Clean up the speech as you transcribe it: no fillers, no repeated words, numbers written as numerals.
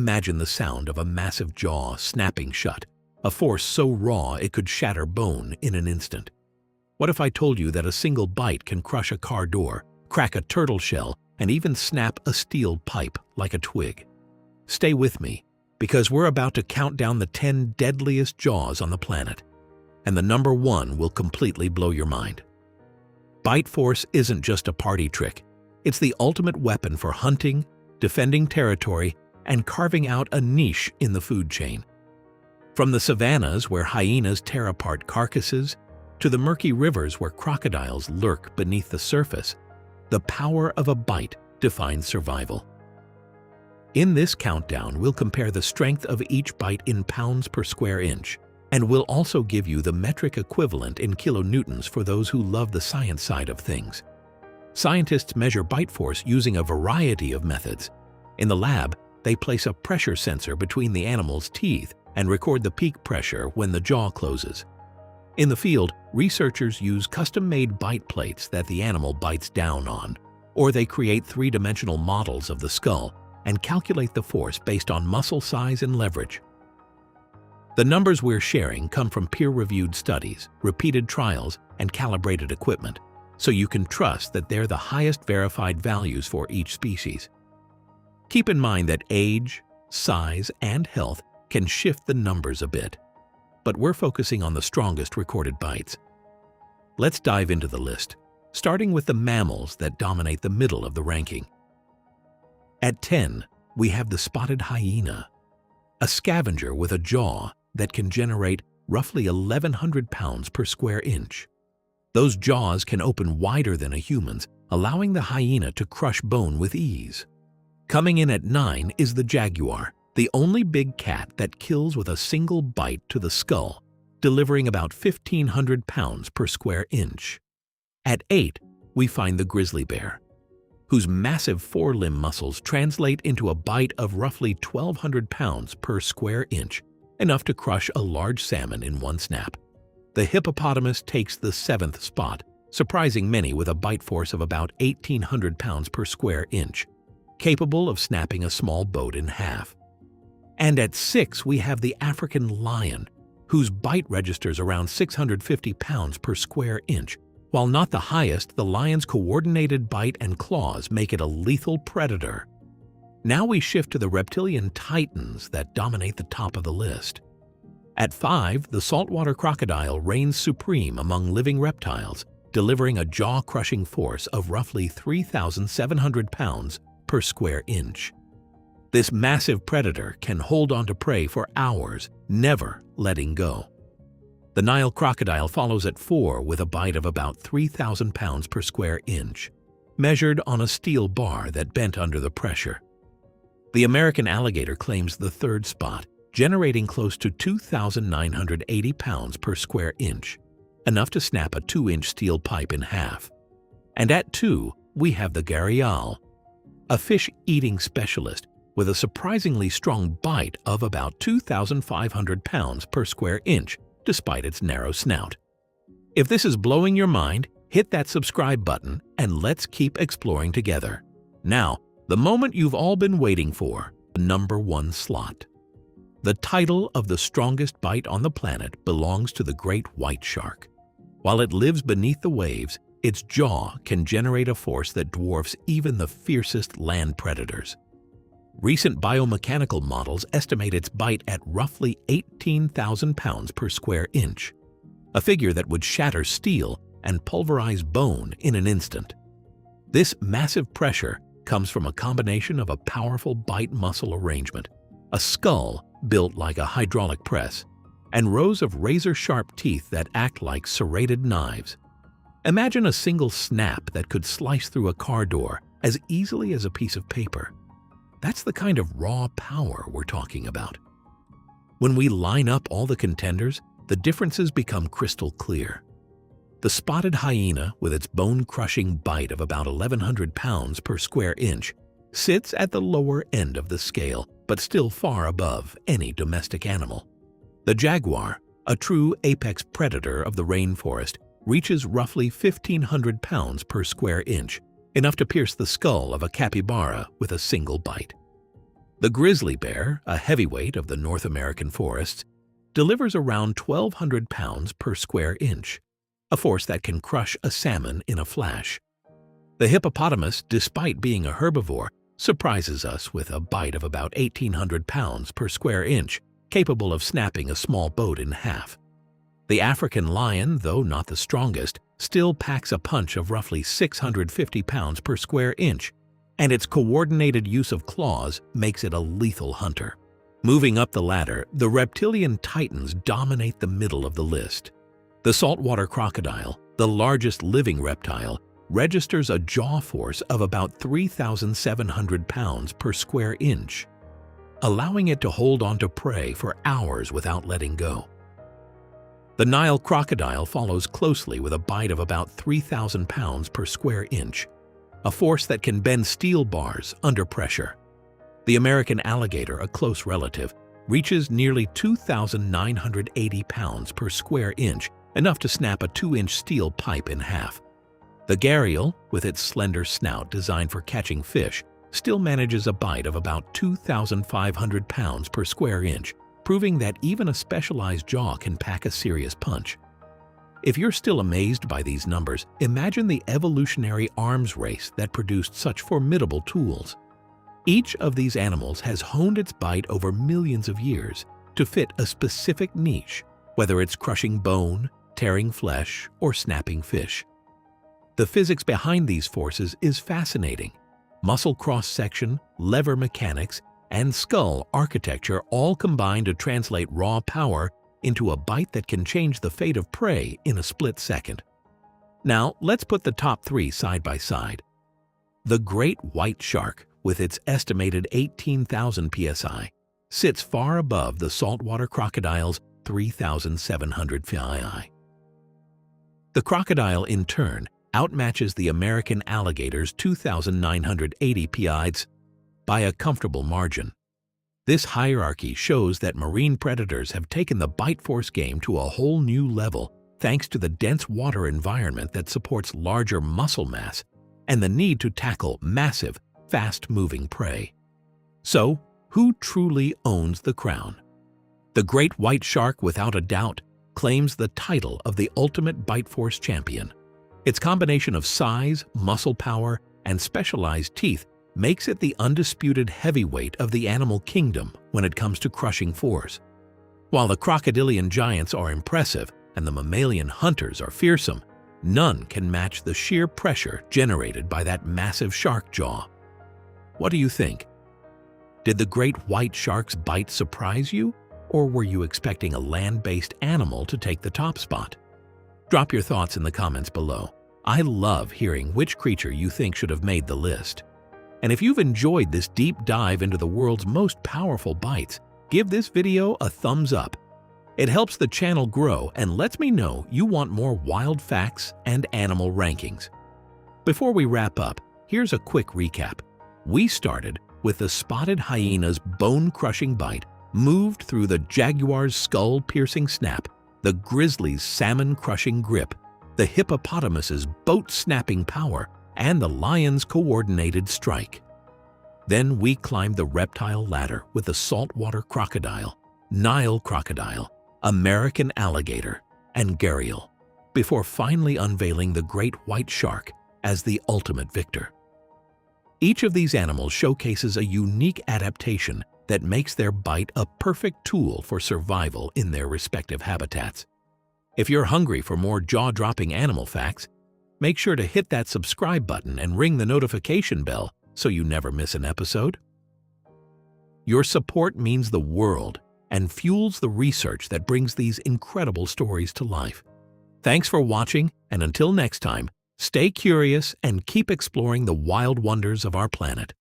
Imagine the sound of a massive jaw snapping shut, a force so raw it could shatter bone in an instant. What if I told you that a single bite can crush a car door, crack a turtle shell, and even snap a steel pipe like a twig? Stay with me, because we're about to count down the 10 deadliest jaws on the planet, and the number 1 will completely blow your mind. Bite force isn't just a party trick. It's the ultimate weapon for hunting, defending territory, and carving out a niche in the food chain. From the savannas where hyenas tear apart carcasses, to the murky rivers where crocodiles lurk beneath the surface, the power of a bite defines survival. In this countdown, we'll compare the strength of each bite in pounds per square inch, and we'll also give you the metric equivalent in kilonewtons for those who love the science side of things. Scientists measure bite force using a variety of methods. In the lab, they place a pressure sensor between the animal's teeth and record the peak pressure when the jaw closes. In the field, researchers use custom-made bite plates that the animal bites down on, or they create three-dimensional models of the skull and calculate the force based on muscle size and leverage. The numbers we're sharing come from peer-reviewed studies, repeated trials, and calibrated equipment, so you can trust that they're the highest verified values for each species. Keep in mind that age, size, and health can shift the numbers a bit, but we're focusing on the strongest recorded bites. Let's dive into the list, starting with the mammals that dominate the middle of the ranking. At 10, we have the spotted hyena, a scavenger with a jaw that can generate roughly 1,100 pounds per square inch. Those jaws can open wider than a human's, allowing the hyena to crush bone with ease. Coming in at 9 is the jaguar, the only big cat that kills with a single bite to the skull, delivering about 1,500 pounds per square inch. At 8, we find the grizzly bear, whose massive forelimb muscles translate into a bite of roughly 1,200 pounds per square inch, enough to crush a large salmon in one snap. The hippopotamus takes the 7th spot, surprising many with a bite force of about 1,800 pounds per square inch, capable of snapping a small boat in half. And at 6, we have the African lion, whose bite registers around 650 pounds per square inch. While not the highest, the lion's coordinated bite and claws make it a lethal predator. Now we shift to the reptilian titans that dominate the top of the list. At 5, the saltwater crocodile reigns supreme among living reptiles, delivering a jaw-crushing force of roughly 3,700 pounds per square inch. This massive predator can hold on to prey for hours, never letting go. The Nile crocodile follows at 4 with a bite of about 3,000 pounds per square inch, measured on a steel bar that bent under the pressure. The American alligator claims the 3rd spot, generating close to 2,980 pounds per square inch, enough to snap a 2-inch steel pipe in half. And at 2, we have the gharial, a fish-eating specialist with a surprisingly strong bite of about 2,500 pounds per square inch, despite its narrow snout. If this is blowing your mind, hit that subscribe button and let's keep exploring together. Now, the moment you've all been waiting for, the number 1 slot. The title of the strongest bite on the planet belongs to the great white shark. While it lives beneath the waves, its jaw can generate a force that dwarfs even the fiercest land predators. Recent biomechanical models estimate its bite at roughly 18,000 pounds per square inch, a figure that would shatter steel and pulverize bone in an instant. This massive pressure comes from a combination of a powerful bite muscle arrangement, a skull built like a hydraulic press, and rows of razor-sharp teeth that act like serrated knives. Imagine a single snap that could slice through a car door as easily as a piece of paper. That's the kind of raw power we're talking about. When we line up all the contenders, the differences become crystal clear. The spotted hyena, with its bone-crushing bite of about 1,100 pounds per square inch, sits at the lower end of the scale, but still far above any domestic animal. The jaguar, a true apex predator of the rainforest, reaches roughly 1,500 pounds per square inch, enough to pierce the skull of a capybara with a single bite. The grizzly bear, a heavyweight of the North American forests, delivers around 1,200 pounds per square inch, a force that can crush a salmon in a flash. The hippopotamus, despite being a herbivore, surprises us with a bite of about 1,800 pounds per square inch, capable of snapping a small boat in half. The African lion, though not the strongest, still packs a punch of roughly 650 pounds per square inch, and its coordinated use of claws makes it a lethal hunter. Moving up the ladder, the reptilian titans dominate the middle of the list. The saltwater crocodile, the largest living reptile, registers a jaw force of about 3,700 pounds per square inch, allowing it to hold onto prey for hours without letting go. The Nile crocodile follows closely with a bite of about 3,000 pounds per square inch, a force that can bend steel bars under pressure. The American alligator, a close relative, reaches nearly 2,980 pounds per square inch, enough to snap a 2-inch steel pipe in half. The gharial, with its slender snout designed for catching fish, still manages a bite of about 2,500 pounds per square inch, proving that even a specialized jaw can pack a serious punch. If you're still amazed by these numbers, imagine the evolutionary arms race that produced such formidable tools. Each of these animals has honed its bite over millions of years to fit a specific niche, whether it's crushing bone, tearing flesh, or snapping fish. The physics behind these forces is fascinating. Muscle cross-section, lever mechanics, and skull architecture all combine to translate raw power into a bite that can change the fate of prey in a split second. Now, let's put the top 3 side by side. The great white shark, with its estimated 18,000 psi, sits far above the saltwater crocodile's 3,700 psi. The crocodile, in turn, outmatches the American alligator's 2,980 psi by a comfortable margin. This hierarchy shows that marine predators have taken the bite force game to a whole new level thanks to the dense water environment that supports larger muscle mass and the need to tackle massive, fast-moving prey. So, who truly owns the crown? The great white shark, without a doubt, claims the title of the ultimate bite force champion. Its combination of size, muscle power, and specialized teeth makes it the undisputed heavyweight of the animal kingdom when it comes to crushing force. While the crocodilian giants are impressive and the mammalian hunters are fearsome, none can match the sheer pressure generated by that massive shark jaw. What do you think? Did the great white shark's bite surprise you, or were you expecting a land-based animal to take the top spot? Drop your thoughts in the comments below. I love hearing which creature you think should have made the list. And if you've enjoyed this deep dive into the world's most powerful bites, give this video a thumbs up. It helps the channel grow and lets me know you want more wild facts and animal rankings. Before we wrap up, here's a quick recap. We started with the spotted hyena's bone-crushing bite, moved through the jaguar's skull-piercing snap, the grizzly's salmon-crushing grip, the hippopotamus's boat-snapping power, and the lion's coordinated strike. Then we climbed the reptile ladder with the saltwater crocodile, Nile crocodile, American alligator, and gharial, before finally unveiling the great white shark as the ultimate victor. Each of these animals showcases a unique adaptation that makes their bite a perfect tool for survival in their respective habitats. If you're hungry for more jaw-dropping animal facts, make sure to hit that subscribe button and ring the notification bell so you never miss an episode. Your support means the world and fuels the research that brings these incredible stories to life. Thanks for watching, and until next time, stay curious and keep exploring the wild wonders of our planet.